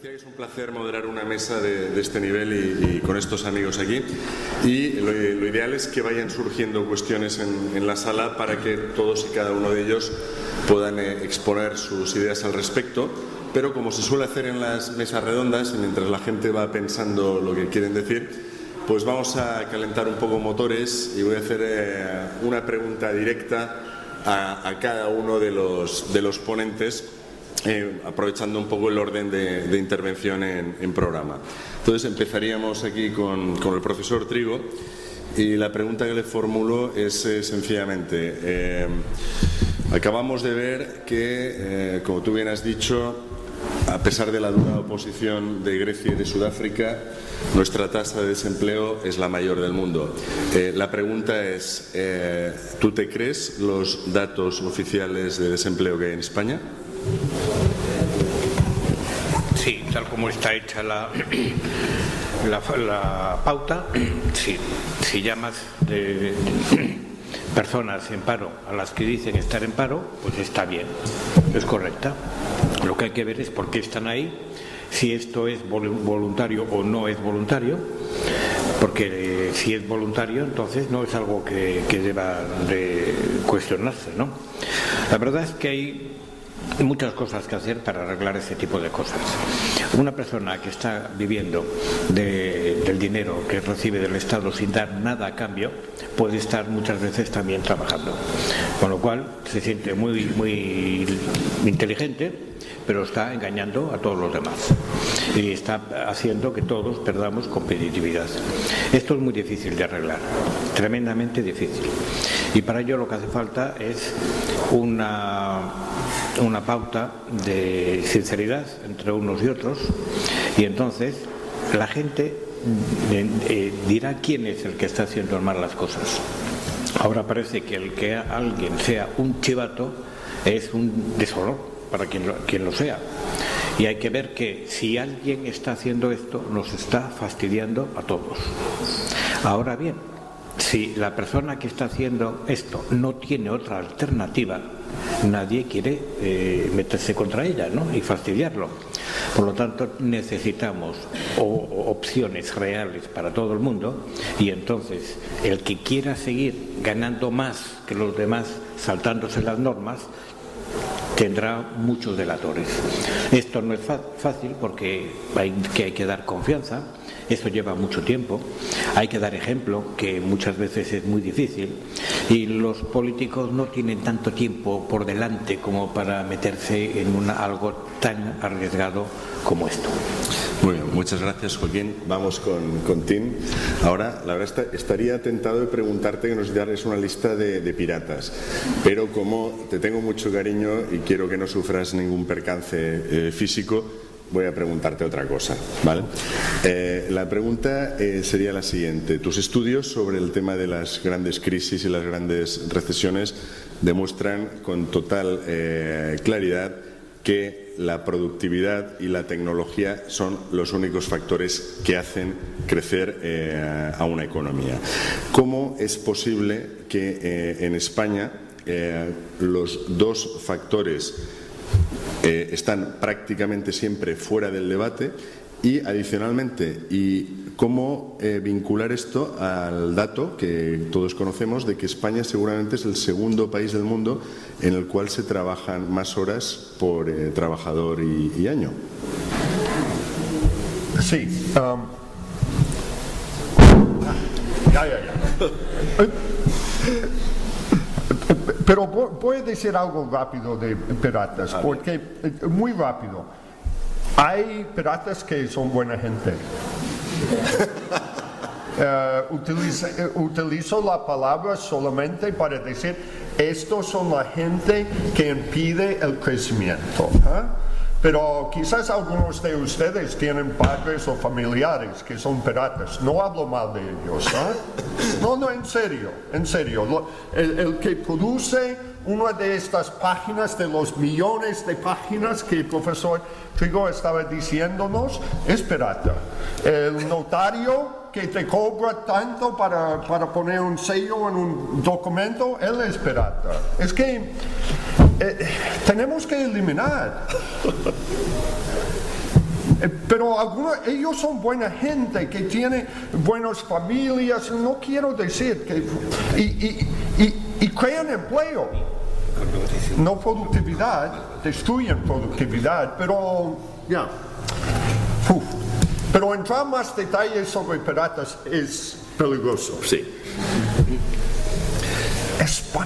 decía que es un placer moderar una mesa de este nivel y con estos amigos aquí. Y lo ideal es que vayan surgiendo cuestiones en la sala para que todos y cada uno de ellos puedan exponer sus ideas al respecto. Pero como se suele hacer en las mesas redondas, y mientras la gente va pensando lo que quieren decir, pues vamos a calentar un poco motores y voy a hacer una pregunta directa a cada uno de los ponentes, aprovechando un poco el orden de intervención en programa. Entonces empezaríamos aquí con el profesor Trigo, y la pregunta que le formulo es sencillamente, acabamos de ver que, como tú bien has dicho, a pesar de la dura oposición de Grecia y de Sudáfrica, nuestra tasa de desempleo es la mayor del mundo. La pregunta es, ¿tú te crees los datos oficiales de desempleo que hay en España? Sí, tal como está hecha la pauta, sí. Si llamas de personas en paro a las que dicen estar en paro, pues está bien, es correcta. Lo que hay que ver es por qué están ahí, si esto es voluntario o no es voluntario, porque si es voluntario, entonces no es algo que deba de cuestionarse, ¿no? La verdad es que hay muchas cosas que hacer para arreglar ese tipo de cosas. Una persona que está viviendo del dinero que recibe del Estado sin dar nada a cambio puede estar muchas veces también trabajando, con lo cual se siente muy inteligente, pero está engañando a todos los demás y está haciendo que todos perdamos competitividad. Esto es muy difícil de arreglar, tremendamente difícil, y para ello lo que hace falta es una pauta de sinceridad entre unos y otros, y entonces la gente dirá quién es el que está haciendo mal las cosas. Ahora parece que el que alguien sea un chivato es un deshonor para quien lo sea, y hay que ver que si alguien está haciendo esto nos está fastidiando a todos. Ahora bien, si la persona que está haciendo esto no tiene otra alternativa, nadie quiere meterse contra ella, ¿no?, y fastidiarlo. Por lo tanto, necesitamos opciones reales para todo el mundo, y entonces el que quiera seguir ganando más que los demás saltándose las normas tendrá muchos delatores. Esto no es fácil porque hay que dar confianza. Esto lleva mucho tiempo, hay que dar ejemplo, que muchas veces es muy difícil, y los políticos no tienen tanto tiempo por delante como para meterse en algo tan arriesgado como esto. Muy bien, muchas gracias, Joaquín. Vamos con Tim. Ahora, la verdad, estaría tentado de preguntarte que nos dieras una lista de piratas, pero como te tengo mucho cariño y quiero que no sufras ningún percance físico, voy a preguntarte otra cosa, ¿vale? La pregunta sería la siguiente. Tus estudios sobre el tema de las grandes crisis y las grandes recesiones demuestran con total claridad que la productividad y la tecnología son los únicos factores que hacen crecer a una economía. ¿Cómo es posible que en España los dos factores están prácticamente siempre fuera del debate? Y adicionalmente, ¿y cómo vincular esto al dato que todos conocemos de que España seguramente es el segundo país del mundo en el cual se trabajan más horas por trabajador y año? Sí. Pero voy a decir algo rápido de piratas, porque muy rápido. Hay piratas que son buena gente. Utilizo la palabra solamente para decir, estos son la gente que impide el crecimiento. Pero quizás algunos de ustedes tienen padres o familiares que son piratas. No hablo mal de ellos. No, en serio. El que produce una de estas páginas, de los millones de páginas que el profesor Trigo estaba diciéndonos, es pirata. El notario que te cobra tanto para poner un sello en un documento, él es pirata. Es que tenemos que eliminar. Pero ellos son buena gente, que tienen buenas familias, no quiero decir que... Y crean empleo. No productividad, destruyen productividad, pero ya. Pero entrar más detalles sobre piratas es peligroso. Sí.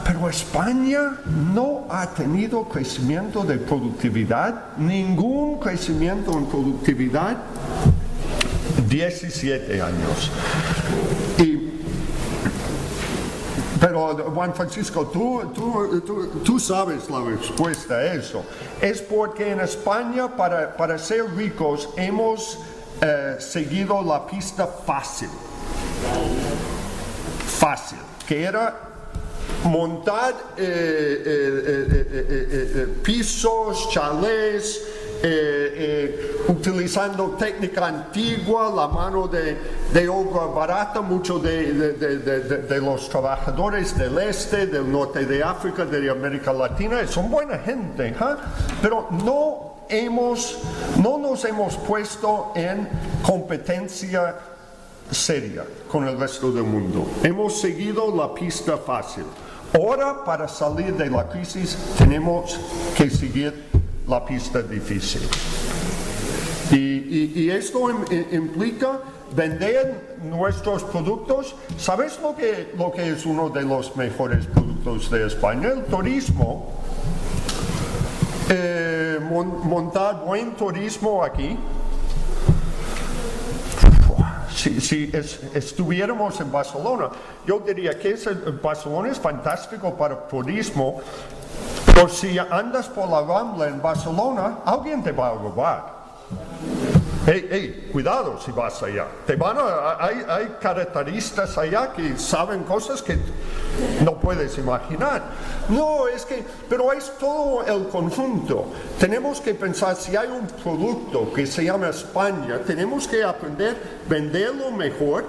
Pero España no ha tenido crecimiento de productividad, ningún crecimiento en productividad, 17 años. Pero Juan Francisco, tú sabes la respuesta a eso. Es porque en España para ser ricos hemos seguido la pista fácil, que era montar pisos, chalés, utilizando técnica antigua, la mano de obra barata, muchos de los trabajadores del este, del norte de África, de América Latina, son buena gente, pero no nos hemos puesto en competencia seria con el resto del mundo. Hemos seguido la pista fácil. Ahora, para salir de la crisis, tenemos que seguir la pista difícil. Y esto implica vender nuestros productos. ¿Sabes lo que es uno de los mejores productos de España? El turismo. Montar buen turismo aquí. Si estuviéramos en Barcelona, yo diría que Barcelona es fantástico para turismo, pero si andas por la Rambla en Barcelona, alguien te va a robar. Cuidado si vas allá. Hay carreteristas allá que saben cosas que no puedes imaginar. Pero es todo el conjunto. Tenemos que pensar, si hay un producto que se llama España, tenemos que aprender a venderlo mejor.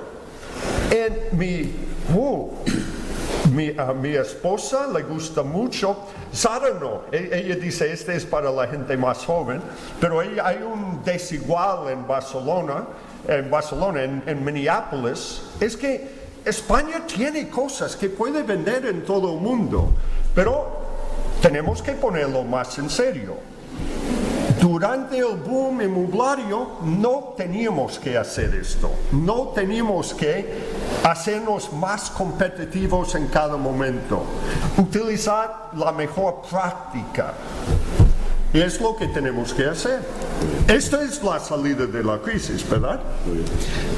A mi esposa le gusta mucho, Sara no, ella dice este es para la gente más joven, pero hay un desigual en Barcelona, en Minneapolis, es que España tiene cosas que puede vender en todo el mundo, pero tenemos que ponerlo más en serio. Durante el boom inmobiliario no teníamos que hacer esto, no teníamos que hacernos más competitivos en cada momento, utilizar la mejor práctica. Y es lo que tenemos que hacer. Esta es la salida de la crisis, ¿verdad? Muy bien.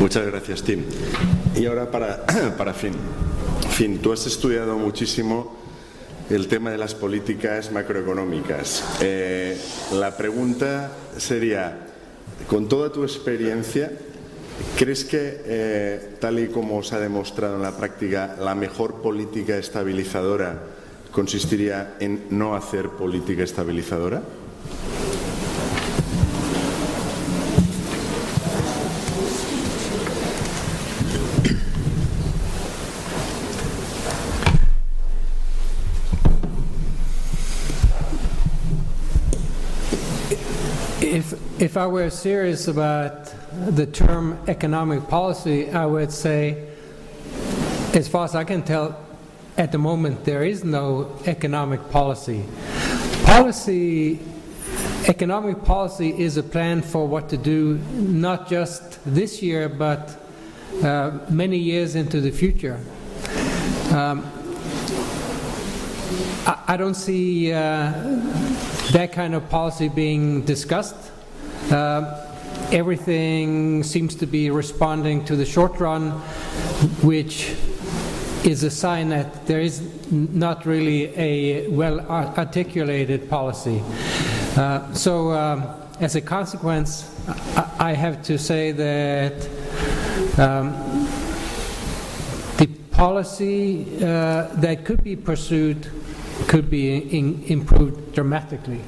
Muchas gracias, Tim. Y ahora para Finn, tú has estudiado muchísimo el tema de las políticas macroeconómicas. La pregunta sería, con toda tu experiencia, ¿crees que, tal y como se ha demostrado en la práctica, la mejor política estabilizadora consistiría en no hacer política estabilizadora? If I were serious about the term economic policy, I would say, as far as I can tell, at the moment there is no economic policy. Economic policy is a plan for what to do, not just this year, but many years into the future. I don't see that kind of policy being discussed. Everything seems to be responding to the short run, which is a sign that there is not really a well-articulated policy. So as a consequence, I have to say that the policy that could be pursued could be improved dramatically.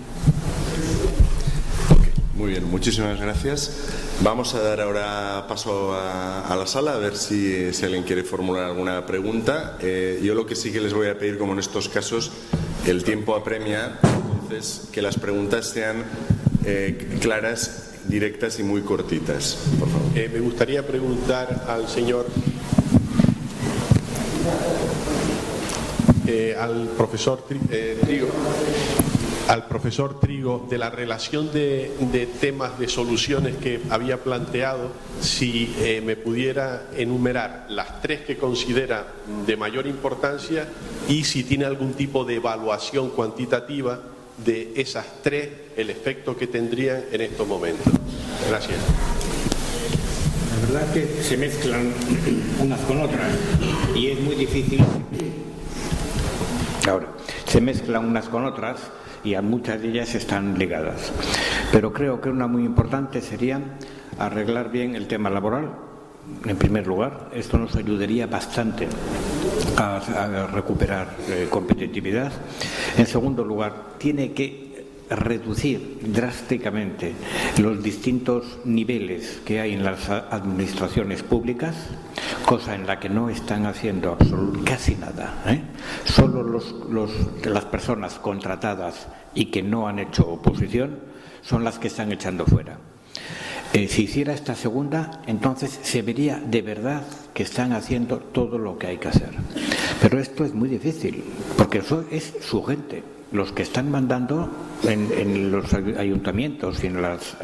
Muy bien, muchísimas gracias. Vamos a dar ahora paso a la sala a ver si alguien quiere formular alguna pregunta. Yo lo que sí que les voy a pedir, como en estos casos, el tiempo apremia, entonces que las preguntas sean claras directas y muy cortitas, por favor. Me gustaría preguntar al señor, al profesor Trigo, de la relación de temas, de soluciones que había planteado, si me pudiera enumerar las tres que considera de mayor importancia y si tiene algún tipo de evaluación cuantitativa de esas tres, el efecto que tendrían en estos momentos. Gracias. La verdad es que se mezclan unas con otras y es muy difícil. Ahora, se mezclan unas con otras y a muchas de ellas están ligadas. Pero creo que una muy importante sería arreglar bien el tema laboral. En primer lugar, esto nos ayudaría bastante a recuperar competitividad. En segundo lugar, tiene que reducir drásticamente los distintos niveles que hay en las administraciones públicas, cosa en la que no están haciendo casi nada. Solo las personas contratadas y que no han hecho oposición son las que están echando fuera. Si hiciera esta segunda, entonces se vería de verdad que están haciendo todo lo que hay que hacer. Pero esto es muy difícil, porque eso es su gente. Los que están mandando en los ayuntamientos y en las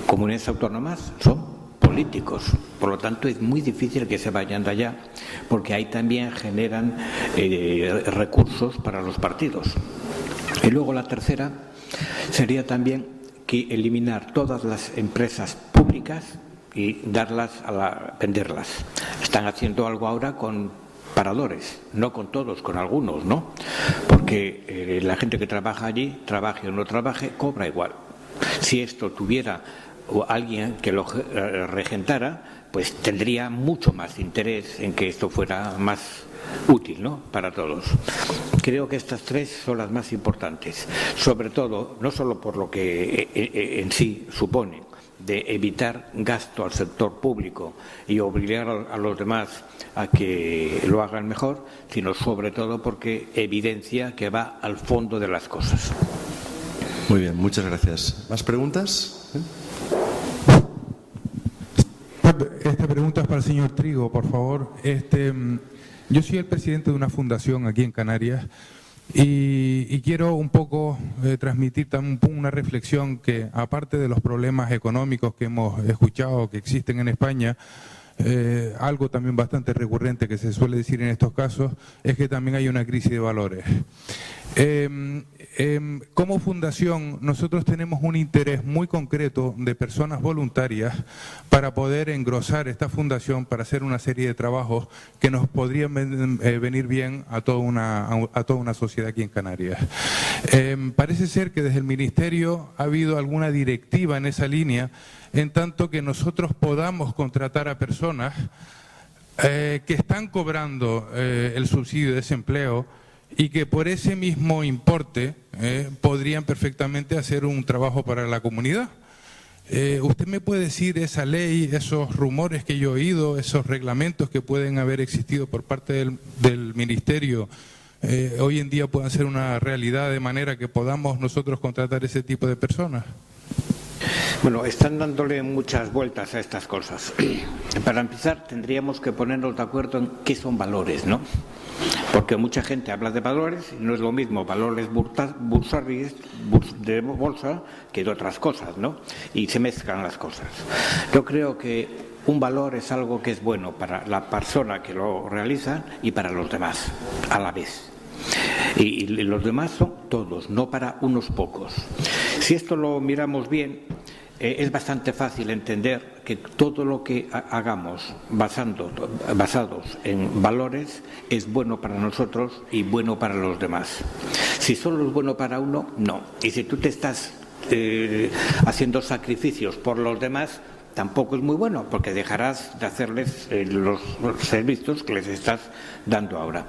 comunidades autónomas son políticos. Por lo tanto, es muy difícil que se vayan de allá, porque ahí también generan recursos para los partidos. Y luego la tercera sería también que eliminar todas las empresas públicas y venderlas. Están haciendo algo ahora con paradores, no con todos, con algunos, ¿no? Porque la gente que trabaja allí, trabaje o no trabaje, cobra igual. Si esto tuviera alguien que lo regentara, pues tendría mucho más interés en que esto fuera más útil, ¿no?, para todos. Creo que estas tres son las más importantes, sobre todo, no solo por lo que en sí supone de evitar gasto al sector público y obligar a los demás a que lo hagan mejor, sino sobre todo porque evidencia que va al fondo de las cosas. Muy bien, muchas gracias. ¿Más preguntas? Esta pregunta es para el señor Trigo, por favor. Yo soy el presidente de una fundación aquí en Canarias y quiero un poco transmitir también una reflexión que, aparte de los problemas económicos que hemos escuchado que existen en España, algo también bastante recurrente que se suele decir en estos casos es que también hay una crisis de valores. Como fundación, nosotros tenemos un interés muy concreto de personas voluntarias para poder engrosar esta fundación para hacer una serie de trabajos que nos podrían venir bien a toda una sociedad aquí en Canarias. Parece ser que desde el Ministerio ha habido alguna directiva en esa línea, en tanto que nosotros podamos contratar a personas que están cobrando el subsidio de desempleo y que por ese mismo importe podrían perfectamente hacer un trabajo para la comunidad. ¿Usted me puede decir esa ley, esos rumores que yo he oído, esos reglamentos que pueden haber existido por parte del Ministerio, hoy en día puedan ser una realidad de manera que podamos nosotros contratar ese tipo de personas? Bueno, están dándole muchas vueltas a estas cosas. Para empezar, tendríamos que ponernos de acuerdo en qué son valores, ¿no? Porque mucha gente habla de valores y no es lo mismo valores bursarios de bolsa que de otras cosas, ¿no? Y se mezclan las cosas. Yo creo que un valor es algo que es bueno para la persona que lo realiza y para los demás, a la vez. Y los demás son todos, no para unos pocos. Si esto lo miramos bien, es bastante fácil entender que todo lo que hagamos basados en valores es bueno para nosotros y bueno para los demás. Si solo es bueno para uno, no. Y si tú te estás haciendo sacrificios por los demás, tampoco es muy bueno, porque dejarás de hacerles los servicios que les estás dando ahora.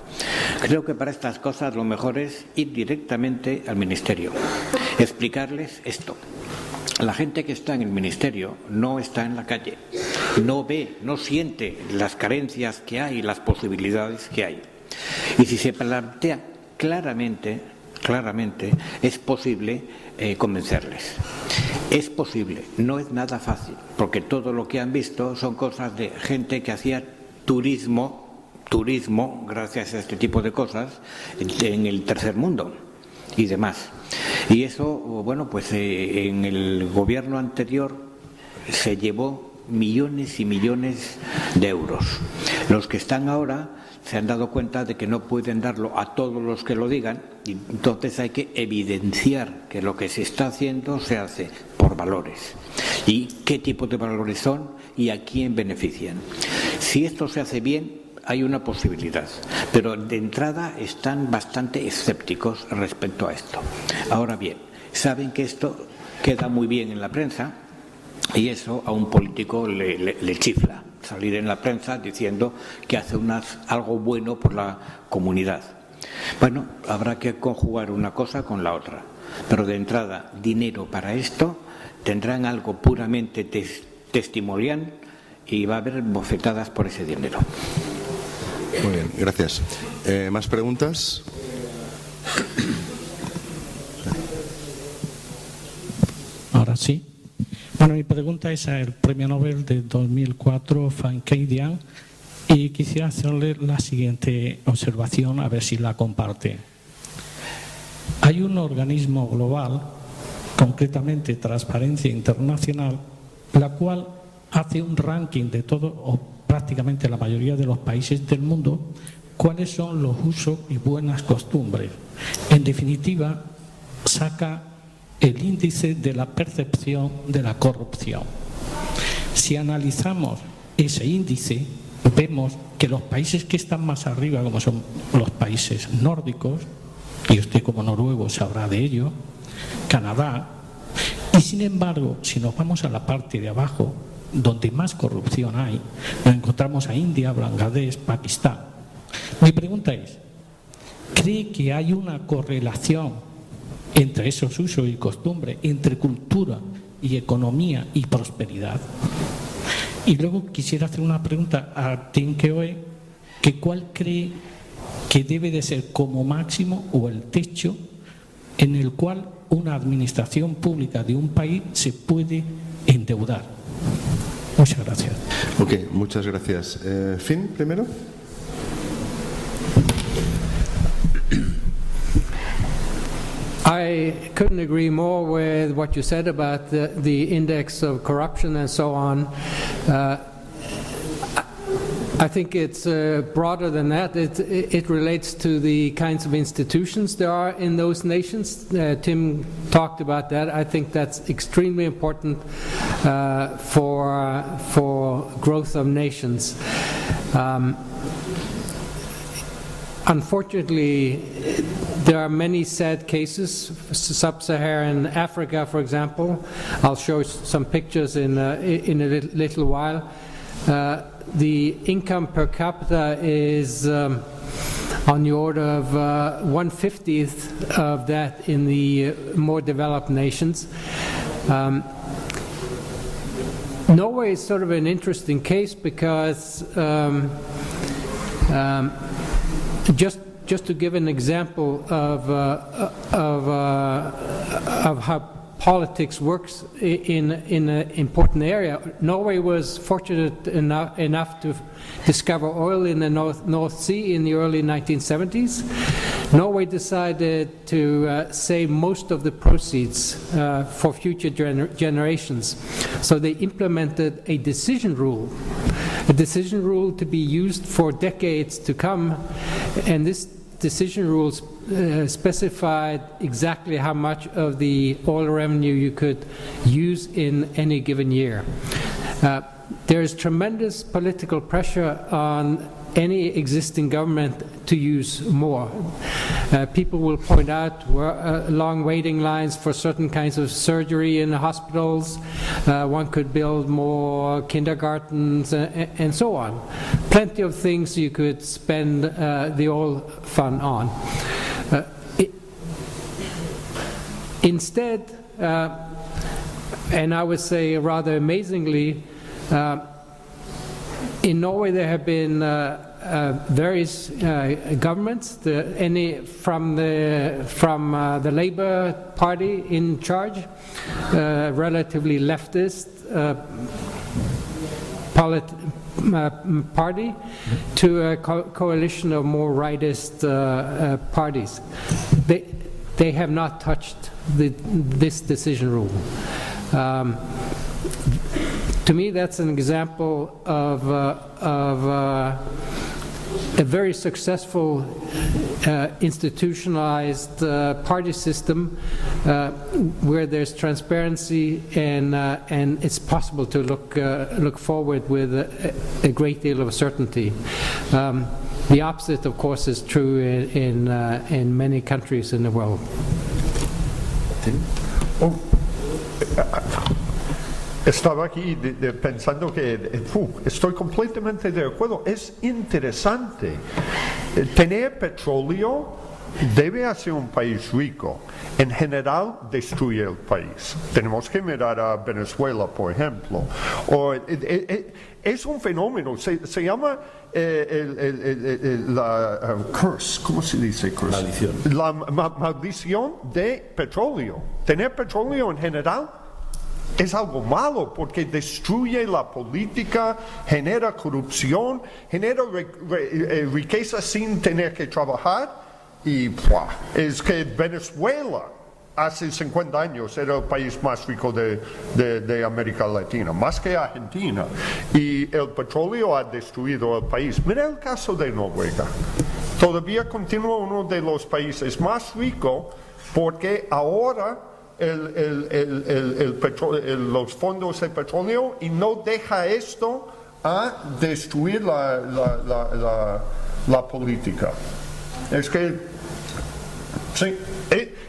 Creo que para estas cosas lo mejor es ir directamente al Ministerio, explicarles esto. La gente que está en el Ministerio no está en la calle, no ve, no siente las carencias que hay, las posibilidades que hay. Y si se plantea claramente claramente, es posible convencerles. Es posible, no es nada fácil, porque todo lo que han visto son cosas de gente que hacía turismo gracias a este tipo de cosas en el tercer mundo y demás. Y eso, bueno, pues en el gobierno anterior se llevó millones y millones de euros. Los que están ahora se han dado cuenta de que no pueden darlo a todos los que lo digan, y entonces hay que evidenciar que lo que se está haciendo se hace por valores. ¿Y qué tipo de valores son y a quién benefician? Si esto se hace bien, hay una posibilidad, pero de entrada están bastante escépticos respecto a esto. Ahora bien, saben que esto queda muy bien en la prensa y eso a un político le chifla, salir en la prensa diciendo que hace algo bueno por la comunidad. Bueno, habrá que conjugar una cosa con la otra, pero de entrada, dinero para esto, tendrán algo puramente testimonial y va a haber bofetadas por ese dinero. Muy bien, gracias. ¿Más preguntas? Ahora sí. Bueno, mi pregunta es al Premio Nobel de 2004, Frank Cadian, y quisiera hacerle la siguiente observación, a ver si la comparte. Hay un organismo global, concretamente Transparencia Internacional, la cual hace un ranking de todo, o prácticamente la mayoría de los países del mundo, cuáles son los usos y buenas costumbres. En definitiva, saca el índice de la percepción de la corrupción. Si analizamos ese índice, vemos que los países que están más arriba, como son los países nórdicos, y usted como noruego sabrá de ello, Canadá, y sin embargo, si nos vamos a la parte de abajo, donde más corrupción hay, nos encontramos a India, Bangladesh, Pakistán. Mi pregunta es, ¿cree que hay una correlación entre esos usos y costumbres, entre cultura y economía y prosperidad? Y luego quisiera hacer una pregunta a Tim Keoe, que ¿cuál cree que debe de ser como máximo o el techo en el cual una administración pública de un país se puede endeudar? Muchas gracias. Ok, muchas gracias. Finn, primero. I couldn't agree more with what you said about the index of corruption and so on. I think it's broader than that. It relates to the kinds of institutions there are in those nations. Tim talked about that. I think that's extremely important for growth of nations. Unfortunately, there are many sad cases. Sub-Saharan Africa, for example. I'll show some pictures in a little while. The income per capita is on the order of 1/50th of that in the more developed nations. Norway is sort of an interesting case because just to give an example of how politics works in an important area, Norway was fortunate enough to discover oil in the North Sea in the early 1970s. Norway decided to save most of the proceeds for future generations. So they implemented a decision rule to be used for decades to come, and this decision rules specified exactly how much of the oil revenue you could use in any given year. There is tremendous political pressure on any existing government to use more. People will point out long waiting lines for certain kinds of surgery in hospitals. One could build more kindergartens and so on. Plenty of things you could spend the oil fund on. Instead, and I would say rather amazingly, In Norway, there have been various governments, from the Labour Party in charge, relatively leftist party, to a coalition of more rightist parties. They have not touched this decision rule. To me, that's an example of a very successful institutionalized party system where there's transparency and it's possible to look forward with a great deal of certainty. The opposite, of course, is true in many countries in the world. Estaba aquí pensando que estoy completamente de acuerdo. Es interesante. Tener petróleo debe hacer un país rico. En general, destruye el país. Tenemos que mirar a Venezuela, por ejemplo. Es un fenómeno. Se llama la curse. ¿Cómo se dice curse? Maldición. La maldición de petróleo. Tener petróleo en general es algo malo porque destruye la política, genera corrupción, genera riqueza sin tener que trabajar. Y es que Venezuela hace 50 años era el país más rico de América Latina, más que Argentina. Y el petróleo ha destruido el país. Mira el caso de Noruega. Todavía continúa uno de los países más ricos porque ahora los fondos de petróleo y no deja esto a destruir la política. Es que sí,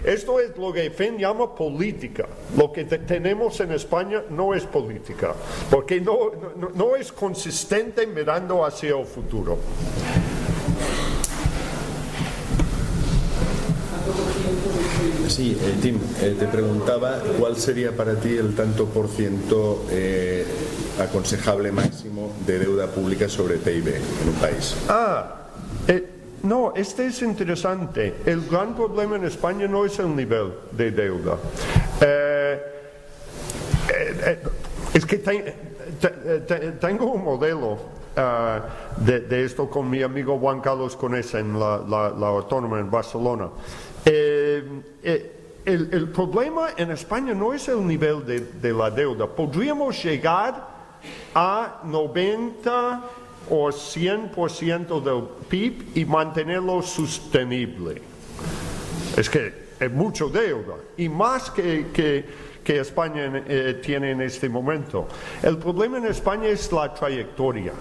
esto es lo que Finn llama política. Lo que tenemos en España no es política, porque no es consistente mirando hacia el futuro. Sí, Tim, te preguntaba cuál sería para ti el tanto por ciento aconsejable máximo de deuda pública sobre PIB en un país. No, este es interesante. El gran problema en España no es el nivel de deuda. Es que tengo un modelo de esto con mi amigo Juan Carlos Conesa en la Autónoma en Barcelona. El problema en España no es el nivel de la deuda. Podríamos llegar a 90 o 100% del PIB y mantenerlo sostenible. Es que es mucho deuda y más que España tiene en este momento. El problema en España es la trayectoria.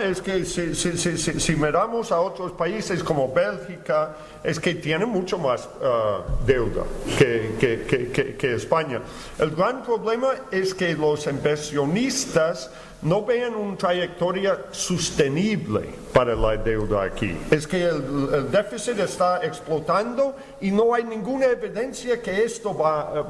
Es que si miramos a otros países como Bélgica, es que tienen mucho más deuda que España. El gran problema es que los inversionistas no vean una trayectoria sostenible para la deuda aquí. Es que el déficit está explotando y no hay ninguna evidencia que esto va a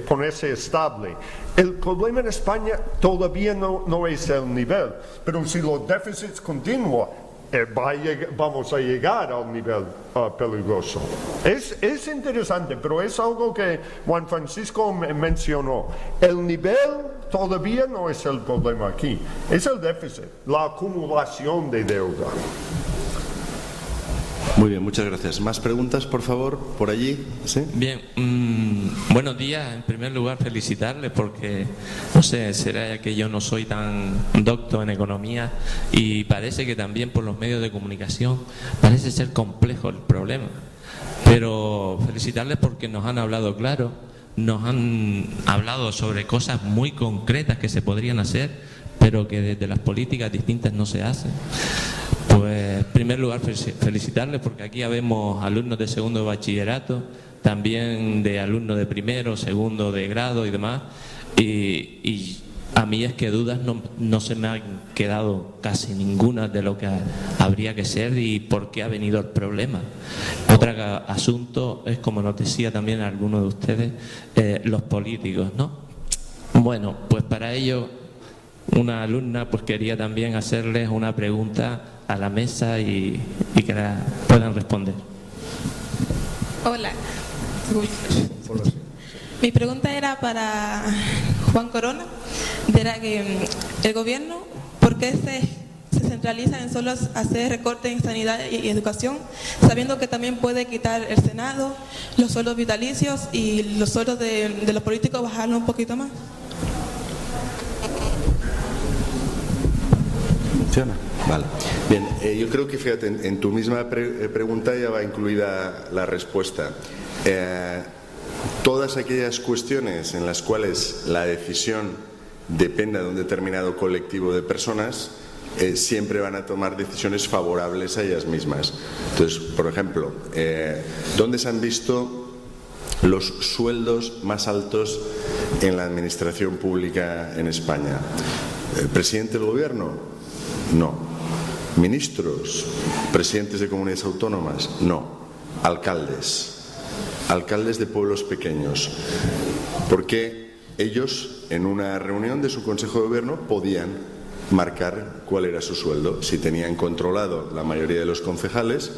ponerse estable. El problema en España todavía no es el nivel, pero si los déficits continúan, vamos a llegar al nivel peligroso. Es interesante, pero es algo que Juan Francisco mencionó. El nivel todavía no es el problema aquí, es el déficit, la acumulación de deuda. Muy bien, muchas gracias. ¿Más preguntas, por favor, por allí? ¿Sí? Bien, buenos días. En primer lugar, felicitarles porque, no sé, será que yo no soy tan docto en economía y parece que también por los medios de comunicación parece ser complejo el problema. Pero felicitarles porque nos han hablado claro, nos han hablado sobre cosas muy concretas que se podrían hacer, pero que desde las políticas distintas no se hacen. Pues, en primer lugar, felicitarles porque aquí habemos alumnos de segundo de bachillerato, también de alumnos de primero, segundo de grado y demás, y a mí es que dudas no se me han quedado casi ninguna de lo que habría que ser y por qué ha venido el problema. Otro asunto es, como nos decía también alguno de ustedes, los políticos, ¿no? Bueno, pues para ello una alumna pues quería también hacerles una pregunta a la mesa y que la puedan responder. Hola. Mi pregunta era para Juan Corona. Era que el gobierno, ¿por qué se centraliza en solo hacer recortes en sanidad y educación, sabiendo que también puede quitar el Senado, los sueldos vitalicios y los sueldos de los políticos, bajarlo un poquito más? ¿Funciona? Vale. Bien, yo creo que, fíjate, en tu misma pregunta ya va incluida la respuesta. Todas aquellas cuestiones en las cuales la decisión dependa de un determinado colectivo de personas, siempre van a tomar decisiones favorables a ellas mismas. Entonces, por ejemplo, ¿dónde se han visto los sueldos más altos en la administración pública en España? ¿El presidente del gobierno? No. ¿Ministros? ¿Presidentes de comunidades autónomas? No. Alcaldes. Alcaldes de pueblos pequeños. Porque ellos, en una reunión de su consejo de gobierno, podían marcar cuál era su sueldo. Si tenían controlado la mayoría de los concejales,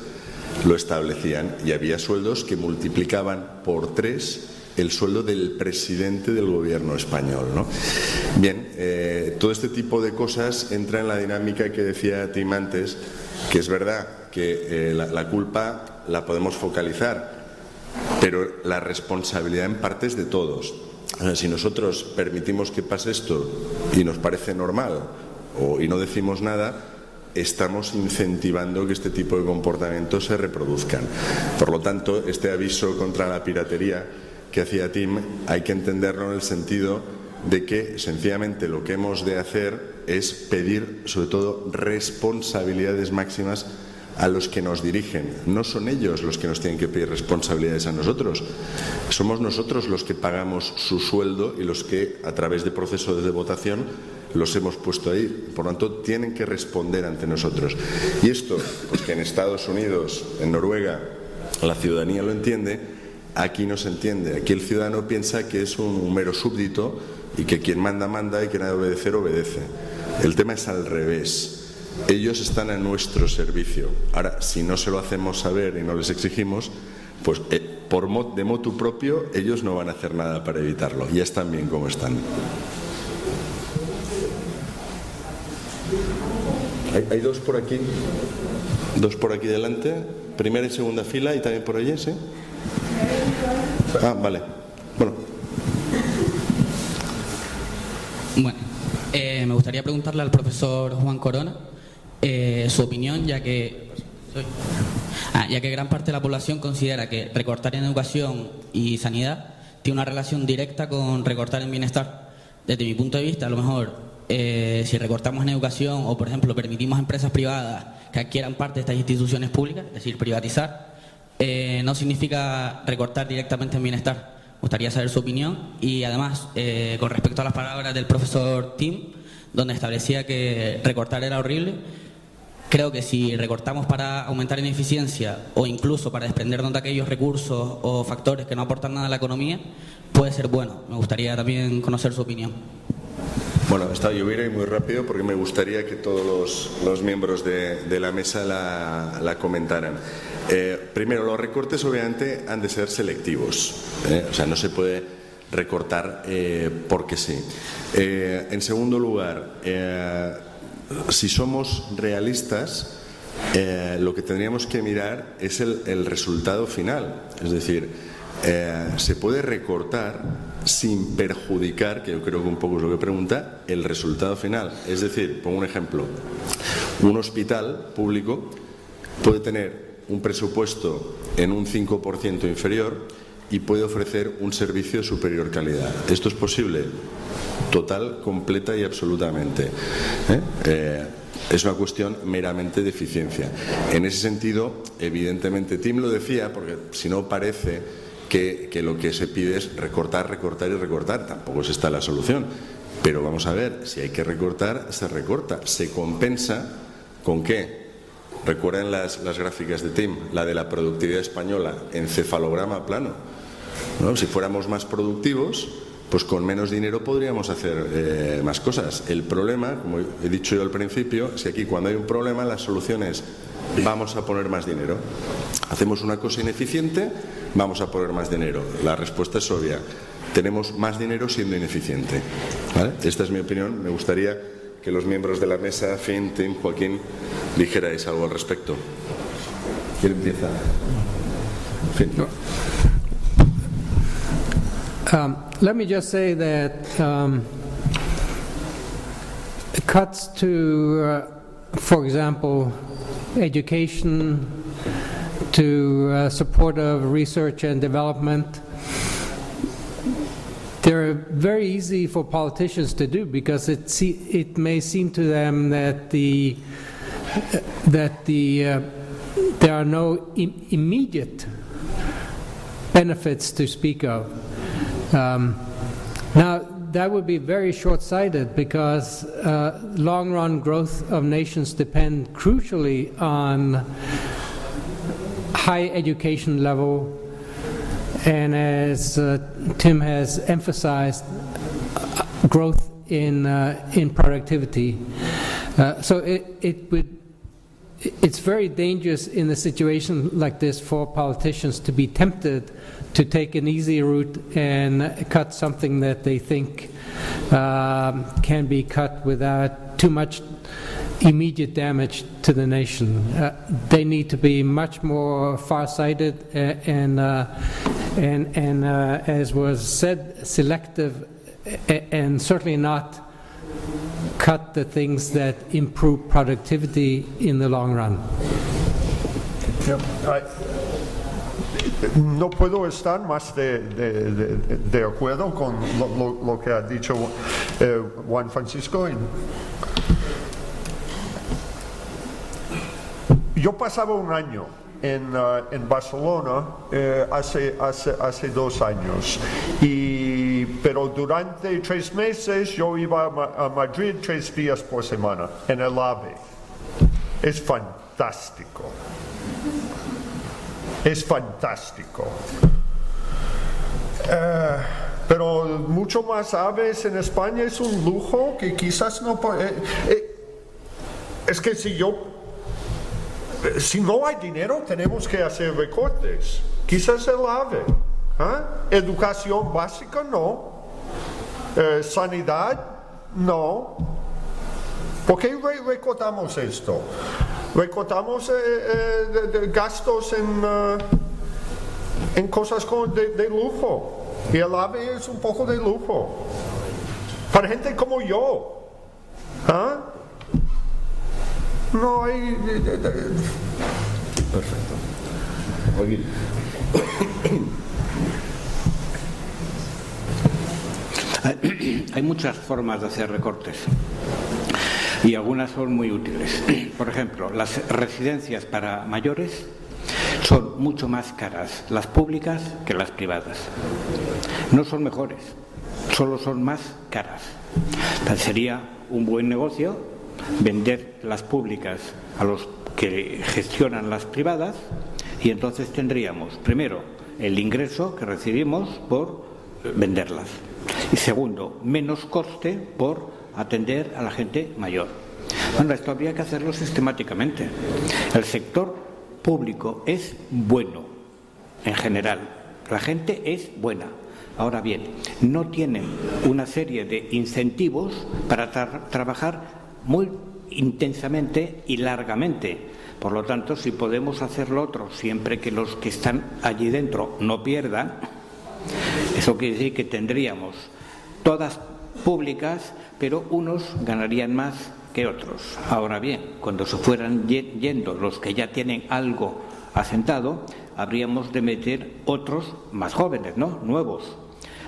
lo establecían, y había sueldos que multiplicaban por 3 el sueldo del presidente del gobierno español, ¿no? Bien, todo este tipo de cosas entra en la dinámica que decía Tim antes, que es verdad que la culpa la podemos focalizar, pero la responsabilidad en parte es de todos. Si nosotros permitimos que pase esto y nos parece normal y no decimos nada, estamos incentivando que este tipo de comportamientos se reproduzcan. Por lo tanto, este aviso contra la piratería que hacía Tim hay que entenderlo en el sentido de que sencillamente lo que hemos de hacer es pedir, sobre todo, responsabilidades máximas a los que nos dirigen. No son ellos los que nos tienen que pedir responsabilidades a nosotros. Somos nosotros los que pagamos su sueldo y los que, a través de procesos de votación, los hemos puesto ahí. Por lo tanto, tienen que responder ante nosotros. Y esto, pues que en Estados Unidos, en Noruega, la ciudadanía lo entiende, aquí no se entiende. Aquí el ciudadano piensa que es un mero súbdito y que quien manda, manda y quien ha de obedecer, obedece. El tema es al revés. Ellos están a nuestro servicio. Ahora, si no se lo hacemos saber y no les exigimos, pues de motu propio ellos no van a hacer nada para evitarlo. Ya están bien como están. Hay dos por aquí. Dos por aquí delante. Primera y segunda fila y también por allí, ¿sí? Ah, vale. Bueno. Bueno, me gustaría preguntarle al profesor Juan Corona su opinión, ya que gran parte de la población considera que recortar en educación y sanidad tiene una relación directa con recortar en bienestar. Desde mi punto de vista, a lo mejor, si recortamos en educación o, por ejemplo, permitimos a empresas privadas que adquieran parte de estas instituciones públicas, es decir, privatizar, no significa recortar directamente en bienestar. Me gustaría saber su opinión. Y además, con respecto a las palabras del profesor Tim, donde establecía que recortar era horrible, creo que si recortamos para aumentar en eficiencia o incluso para desprendernos de aquellos recursos o factores que no aportan nada a la economía, puede ser bueno. Me gustaría también conocer su opinión. Bueno, yo voy a ir muy rápido porque me gustaría que todos los miembros de la mesa la comentaran. Primero, los recortes obviamente han de ser selectivos, o sea, no se puede recortar porque sí. En segundo lugar, si somos realistas, lo que tendríamos que mirar es el resultado final. Es decir, se puede recortar sin perjudicar, que yo creo que un poco es lo que pregunta, el resultado final. Es decir, pongo un ejemplo. Un hospital público puede tener un presupuesto en un 5% inferior y puede ofrecer un servicio de superior calidad. ¿Esto es posible? Total, completa y absolutamente. Es una cuestión meramente de eficiencia. En ese sentido, evidentemente, Tim lo decía, porque si no parece que lo que se pide es recortar, recortar y recortar. Tampoco es esta la solución. Pero vamos a ver, si hay que recortar, se recorta. Se compensa ¿con qué? Recuerden las gráficas de Tim, la de la productividad española, encefalograma plano, ¿no? Si fuéramos más productivos, pues con menos dinero podríamos hacer más cosas. El problema, como he dicho yo al principio, es que aquí cuando hay un problema la solución es vamos a poner más dinero. Hacemos una cosa ineficiente, vamos a poner más dinero. La respuesta es obvia. Tenemos más dinero siendo ineficiente. ¿Vale? Esta es mi opinión. Me gustaría que los miembros de la mesa, Finn, Tim, Joaquín, dijerais algo al respecto. ¿Quién empieza? Finn. Let me just say that cuts to, for example, education, to support of research and development, they're very easy for politicians to do because it may seem to them that there are no immediate benefits to speak of. Now, that would be very short-sighted because long-run growth of nations depend crucially on high education level, and as Tim has emphasized, growth in productivity. So it's very dangerous in a situation like this for politicians to be tempted to take an easy route and cut something that they think can be cut without too much immediate damage to the nation. They need to be much more far-sighted and as was said, selective, and certainly not cut the things that improve productivity in the long run. No puedo estar más de acuerdo con lo que ha dicho Juan Francisco. Yo pasaba un año en Barcelona hace 2 años, pero durante 3 meses yo iba a Madrid 3 días por semana en el AVE. Es fantástico. Es fantástico. Pero mucho más aves en España es un lujo que quizás no... es que si no hay dinero tenemos que hacer recortes. Quizás el AVE. Educación básica no. Sanidad no. ¿Por qué recortamos esto? Recortamos gastos en cosas de lujo. Y el AVE es un poco de lujo. Para gente como yo. No hay... Perfecto. Joaquín. Hay muchas formas de hacer recortes y algunas son muy útiles. Por ejemplo, las residencias para mayores son mucho más caras, las públicas que las privadas. No son mejores, solo son más caras. Entonces sería un buen negocio vender las públicas a los que gestionan las privadas y entonces tendríamos, primero, el ingreso que recibimos por venderlas y segundo, menos coste por atender a la gente mayor. Bueno, esto habría que hacerlo sistemáticamente. El sector público es bueno en general, la gente es buena. Ahora bien, no tienen una serie de incentivos para trabajar muy intensamente y largamente. Por lo tanto, si podemos hacer lo otro siempre que los que están allí dentro no pierdan, eso quiere decir que tendríamos todas públicas, pero unos ganarían más que otros. Ahora bien, cuando se fueran yendo los que ya tienen algo asentado, habríamos de meter otros más jóvenes, ¿no? Nuevos.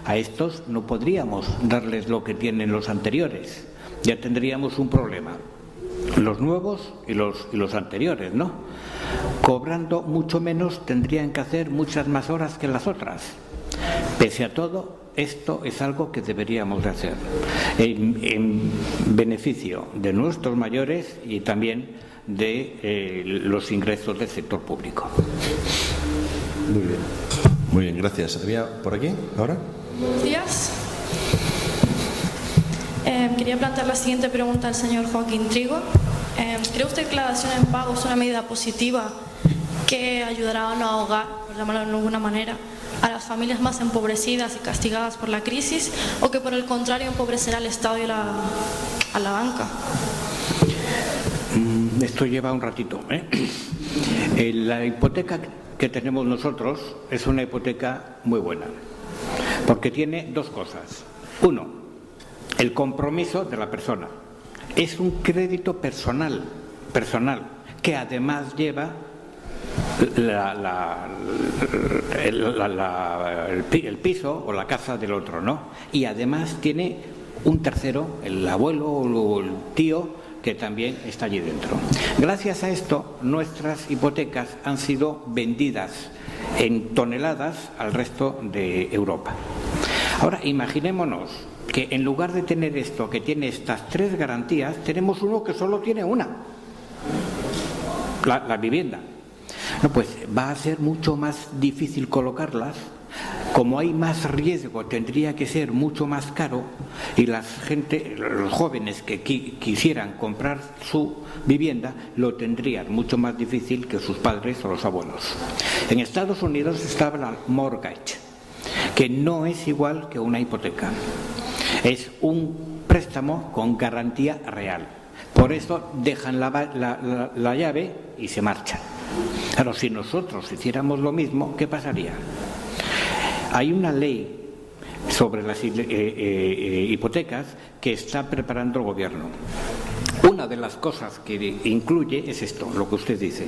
A estos no podríamos darles lo que tienen los anteriores. Ya tendríamos un problema. Los nuevos y los anteriores, ¿no? Cobrando mucho menos tendrían que hacer muchas más horas que las otras. Pese a todo, esto es algo que deberíamos de hacer en beneficio de nuestros mayores y también de los ingresos del sector público. Muy bien, gracias. ¿Había por aquí ahora? Buenos días. Quería plantear la siguiente pregunta al señor Joaquín Trigo. ¿Cree usted que la dación en pago es una medida positiva que ayudará a no ahogar, por llamarlo de alguna manera, a las familias más empobrecidas y castigadas por la crisis, o que por el contrario empobrecerá al Estado y a la banca? Esto lleva un ratito. La hipoteca que tenemos nosotros es una hipoteca muy buena, porque tiene dos cosas. Uno, el compromiso de la persona. Es un crédito personal, que además lleva el piso o la casa del otro, ¿no? Y además tiene un tercero, el abuelo o el tío, que también está allí dentro. Gracias a esto, nuestras hipotecas han sido vendidas en toneladas al resto de Europa. Ahora, imaginémonos que en lugar de tener esto, que tiene estas tres garantías, tenemos uno que solo tiene una, la vivienda. No, pues va a ser mucho más difícil colocarlas. Como hay más riesgo, tendría que ser mucho más caro, y los jóvenes que quisieran comprar su vivienda lo tendrían mucho más difícil que sus padres o los abuelos. En Estados Unidos está la mortgage, que no es igual que una hipoteca. Es un préstamo con garantía real. Por eso dejan la llave y se marchan. Claro, si nosotros hiciéramos lo mismo, ¿qué pasaría? Hay una ley sobre las hipotecas que está preparando el gobierno. Una de las cosas que incluye es esto, lo que usted dice,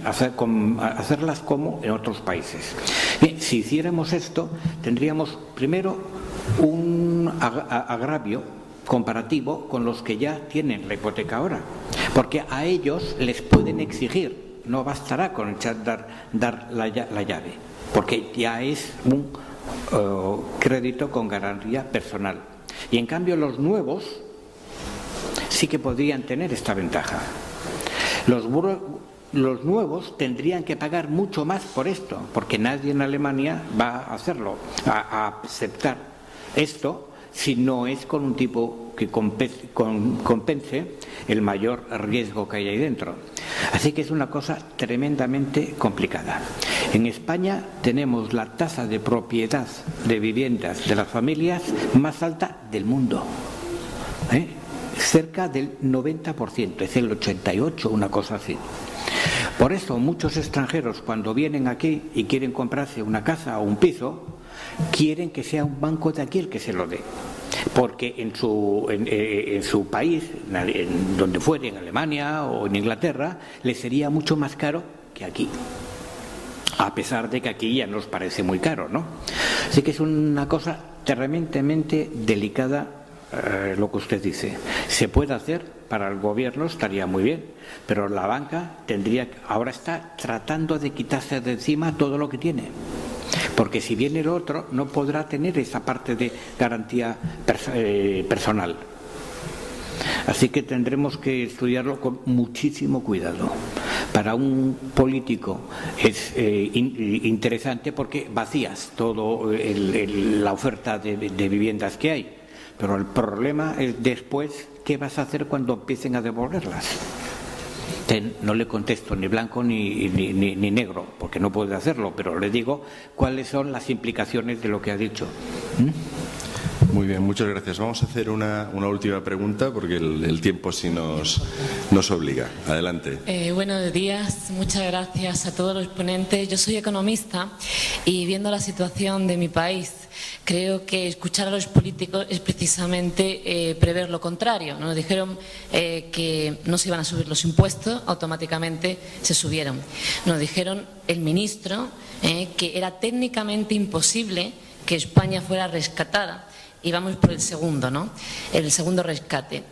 hacerlas como en otros países. Bien, si hiciéramos esto, tendríamos primero un agravio comparativo con los que ya tienen la hipoteca ahora, porque a ellos les pueden exigir, no bastará con dar la llave, porque ya es un crédito con garantía personal. Y en cambio los nuevos sí que podrían tener esta ventaja. Los nuevos tendrían que pagar mucho más por esto, porque nadie en Alemania va a hacerlo, a aceptar esto, si no es con un tipo que compense el mayor riesgo que hay ahí dentro. Así que es una cosa tremendamente complicada. En España tenemos la tasa de propiedad de viviendas de las familias más alta del mundo, cerca del 90%, es el 88%, una cosa así. Por eso muchos extranjeros, cuando vienen aquí y quieren comprarse una casa o un piso, quieren que sea un banco de aquí el que se lo dé, porque en su país, donde fuere, en Alemania o en Inglaterra, les sería mucho más caro que aquí, a pesar de que aquí ya nos parece muy caro, ¿no? Así que es una cosa tremendamente delicada lo que usted dice. Se puede hacer, para el gobierno estaría muy bien, pero la banca ahora está tratando de quitarse de encima todo lo que tiene, porque si viene el otro no podrá tener esa parte de garantía personal. Así que tendremos que estudiarlo con muchísimo cuidado. Para un político es interesante porque vacías toda la oferta de viviendas que hay, pero el problema es después qué vas a hacer cuando empiecen a devolverlas. No le contesto ni blanco ni negro, porque no puede hacerlo, pero le digo cuáles son las implicaciones de lo que ha dicho. Muy bien, muchas gracias. Vamos a hacer una última pregunta porque el tiempo sí nos obliga. Adelante. Buenos días, muchas gracias a todos los ponentes. Yo soy economista y viendo la situación de mi país, creo que escuchar a los políticos es precisamente prever lo contrario. Nos dijeron que no se iban a subir los impuestos, automáticamente se subieron. Nos dijeron el ministro que era técnicamente imposible que España fuera rescatada. Y vamos por el segundo, ¿no? El segundo rescate.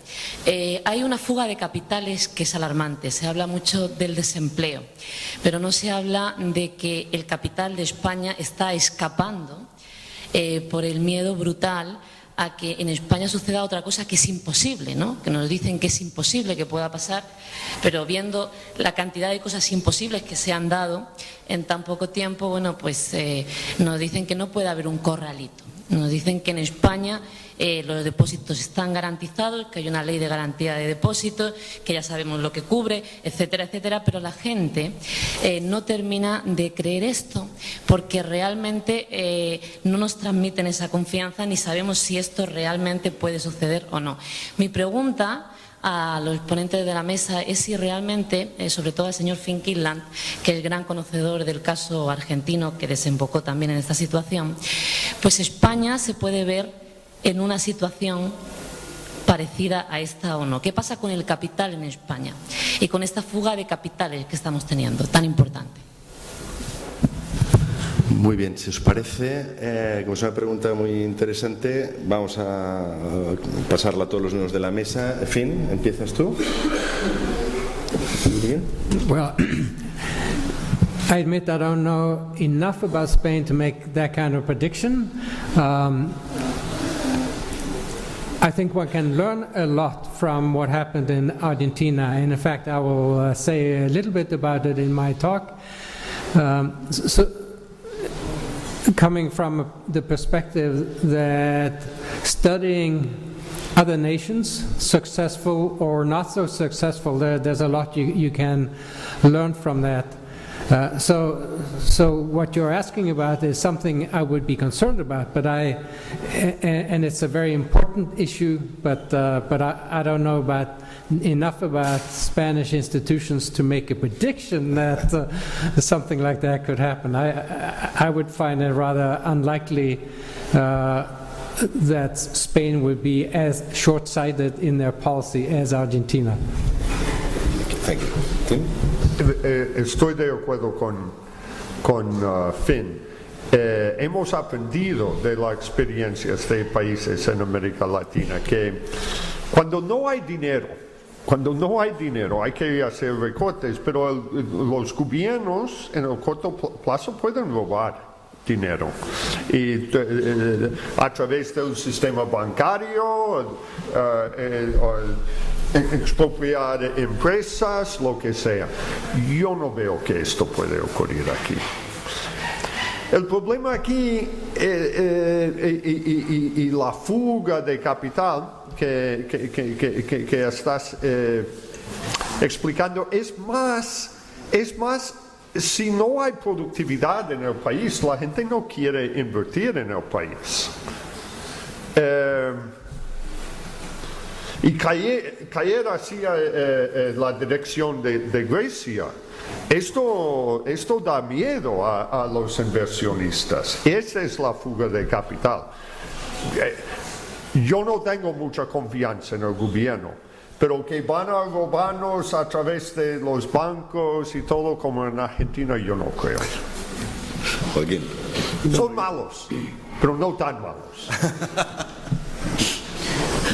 Hay una fuga de capitales que es alarmante. Se habla mucho del desempleo, pero no se habla de que el capital de España está escapando por el miedo brutal a que en España suceda otra cosa que es imposible, ¿no? Que nos dicen que es imposible que pueda pasar, pero viendo la cantidad de cosas imposibles que se han dado en tan poco tiempo, bueno, pues nos dicen que no puede haber un corralito. Nos dicen que en España los depósitos están garantizados, que hay una ley de garantía de depósitos, que ya sabemos lo que cubre, etcétera, etcétera, pero la gente no termina de creer esto porque realmente no nos transmiten esa confianza ni sabemos si esto realmente puede suceder o no. Mi pregunta a los ponentes de la mesa es si realmente, sobre todo al señor Finkielland, que es gran conocedor del caso argentino que desembocó también en esta situación, pues España se puede ver en una situación parecida a esta o no. ¿Qué pasa con el capital en España y con esta fuga de capitales que estamos teniendo tan importante? Muy bien, si os parece, como es una pregunta muy interesante, vamos a pasarla a todos los miembros de la mesa. Finn, ¿empiezas tú? Bien. Well, I admit I don't know enough about Spain to make that kind of prediction. I think one can learn a lot from what happened in Argentina, and in fact I will say a little bit about it in my talk. Coming from the perspective that studying other nations, successful or not so successful, there's a lot you can learn from that. So what you're asking about is something I would be concerned about, but and it's a very important issue, but I don't know enough about Spanish institutions to make a prediction that something like that could happen. I would find it rather unlikely that Spain would be as short-sighted in their policy as Argentina. Thank you. Tim? Estoy de acuerdo con Finn. Hemos aprendido de las experiencias de países en América Latina que cuando no hay dinero hay que hacer recortes, pero los gobiernos en el corto plazo pueden robar dinero y a través del sistema bancario expropiar empresas, lo que sea. Yo no veo que esto puede ocurrir aquí. El problema aquí y la fuga de capital que estás explicando es más si no hay productividad en el país, la gente no quiere invertir en el país. Y caer hacia la dirección de Grecia, esto da miedo a los inversionistas. Esa es la fuga de capital. Yo no tengo mucha confianza en el gobierno, pero que van a robarnos a través de los bancos y todo como en Argentina, yo no creo. Joaquín. Son malos, pero no tan malos.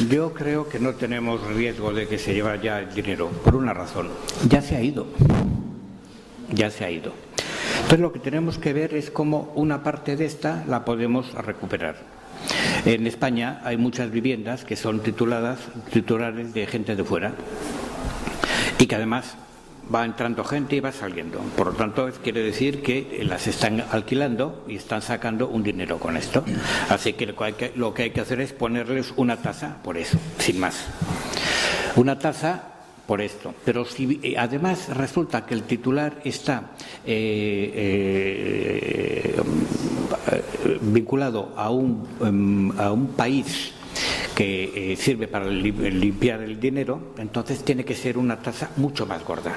Yo creo que no tenemos riesgo de que se lleve ya el dinero, por una razón. Ya se ha ido. Entonces lo que tenemos que ver es cómo una parte de esta la podemos recuperar. En España hay muchas viviendas que son titulares de gente de fuera y que además va entrando gente y va saliendo. Por lo tanto, quiere decir que las están alquilando y están sacando un dinero con esto. Así que lo que hay que hacer es ponerles una tasa por eso, sin más. Una tasa por esto. Pero si además resulta que el titular está vinculado a un país que sirve para limpiar el dinero, entonces tiene que ser una tasa mucho más gorda.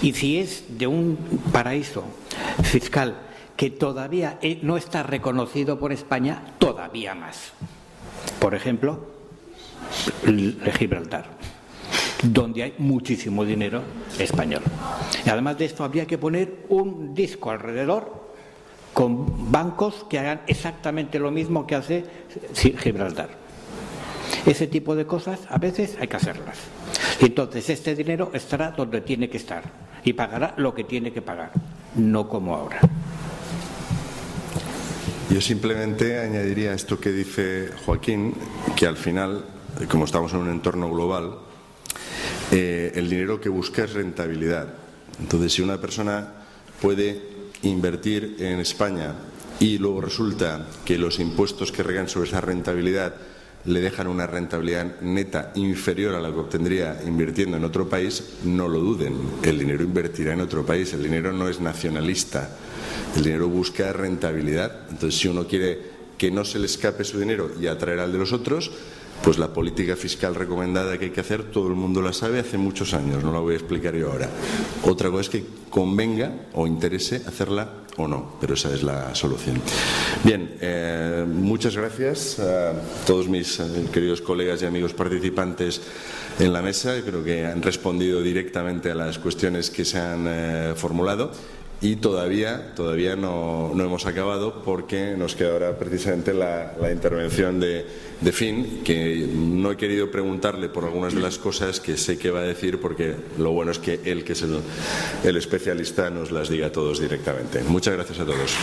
Y si es de un paraíso fiscal que todavía no está reconocido por España, todavía más. Por ejemplo, Gibraltar, donde hay muchísimo dinero español. Y además de esto habría que poner un disco alrededor con bancos que hagan exactamente lo mismo que hace Gibraltar. Ese tipo de cosas a veces hay que hacerlas. Y entonces este dinero estará donde tiene que estar y pagará lo que tiene que pagar, no como ahora. Yo simplemente añadiría esto que dice Joaquín, que al final, como estamos en un entorno global, el dinero que busca es rentabilidad. Entonces, si una persona puede invertir en España y luego resulta que los impuestos que recaen sobre esa rentabilidad le dejan una rentabilidad neta inferior a la que obtendría invirtiendo en otro país, no lo duden, el dinero invertirá en otro país, el dinero no es nacionalista, el dinero busca rentabilidad. Entonces, si uno quiere que no se le escape su dinero y atraer al de los otros, pues la política fiscal recomendada que hay que hacer, todo el mundo la sabe hace muchos años, no la voy a explicar yo ahora. Otra cosa es que convenga o interese hacerla o no, pero esa es la solución. Bien, muchas gracias a todos mis queridos colegas y amigos participantes en la mesa. Creo que han respondido directamente a las cuestiones que se han formulado. Y todavía no hemos acabado, porque nos queda ahora precisamente la intervención de Finn, que no he querido preguntarle por algunas de las cosas que sé que va a decir, porque lo bueno es que él, que es el especialista, nos las diga a todos directamente. Muchas gracias a todos.